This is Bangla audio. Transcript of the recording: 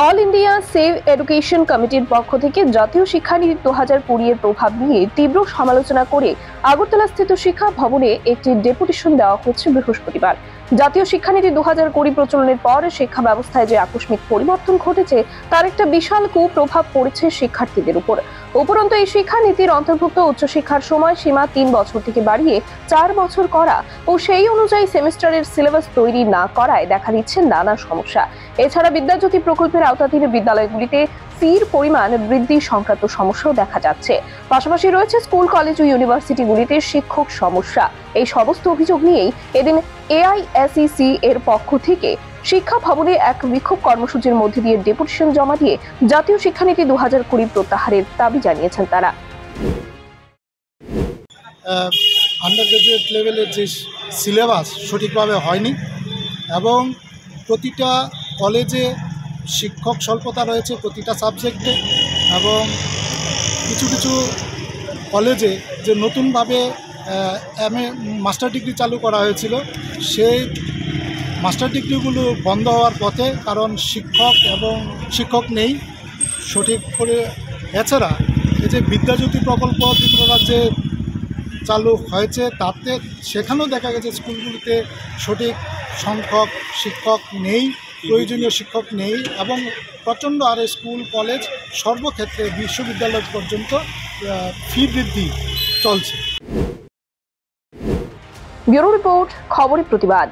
অল ইন্ডিয়া সেভ এডুকেশন কমিটির পক্ষ থেকে জাতীয় শিক্ষানীতি 2020 এর প্রভাব নিয়ে তীব্র সমালোচনা করে আগরতলাস্থিত শিক্ষা ভবনে একটি ডেপুটেশন দেওয়া হচ্ছে বৃহস্পতিবার। জাতীয় শিক্ষানীতি 2020 প্রচলনের পর শিক্ষা ব্যবস্থায় যে আকস্মিক পরিবর্তন ঘটেছে তার একটা বিশাল কুপ্রভাব পড়েছে শিক্ষার্থীদের উপর। উপরন্তু এই শিক্ষানীতির অন্তর্ভুক্ত উচ্চশিক্ষার সময়সীমা 3 বছর থেকে বাড়িয়ে 4 বছর করা ও সেই অনুযায়ী সেমিস্টারের সিলেবাস তৈরি না করায় দেখা দিচ্ছে নানা সমস্যা। এছাড়া বিদ্যাজ্যোতি প্রকল্পের আওতাধীন বিদ্যালয়গুলিতে ফির পরিমাণ বৃদ্ধি সংক্রান্ত সমস্যাও দেখা যাচ্ছে। পাশাপাশি রয়েছে স্কুল, কলেজ ও ইউনিভার্সিটিগুলিতে শিক্ষক সমস্যা। এই সমস্ত অভিযোগ নিয়েই এদিন এআইএসইসি এর পক্ষ থেকে শিক্ষা ভবনে এক বিক্ষোভ কর্মসূচির মধ্যে দিয়ে ডেপুটেশন জমা দিয়ে জাতীয় শিক্ষানীতি 2020 প্রত্যাহারের দাবি জানিয়েছেন তারা। আন্ডার গ্রাজুয়েট লেভেলের যে সিলেবাস সঠিকভাবে হয়নি এবং প্রতিটা কলেজে শিক্ষক স্বল্পতা রয়েছে প্রতিটা সাবজেক্টে, এবং কিছু কিছু কলেজে যে নতুনভাবে MA মাস্টার ডিগ্রি চালু করা হয়েছিল সেই মাস্টার ডিগ্রিগুলো বন্ধ হওয়ার পথে, কারণ শিক্ষক নেই সঠিক করে। এছাড়া এই যে বিদ্যাজ্যোতি প্রকল্প ত্রিপুরা রাজ্যে চালু হয়েছে তাতে সেখানেও দেখা গেছে স্কুলগুলিতে সঠিক সংখ্যক শিক্ষক নেই, প্রয়োজনীয় শিক্ষক নেই, এবং প্রচণ্ড হারে স্কুল, কলেজ, সর্বক্ষেত্রে বিশ্ববিদ্যালয় পর্যন্ত ফি বৃদ্ধি চলছে। ব্যুরো রিপোর্ট, খবরের প্রতিবাদ।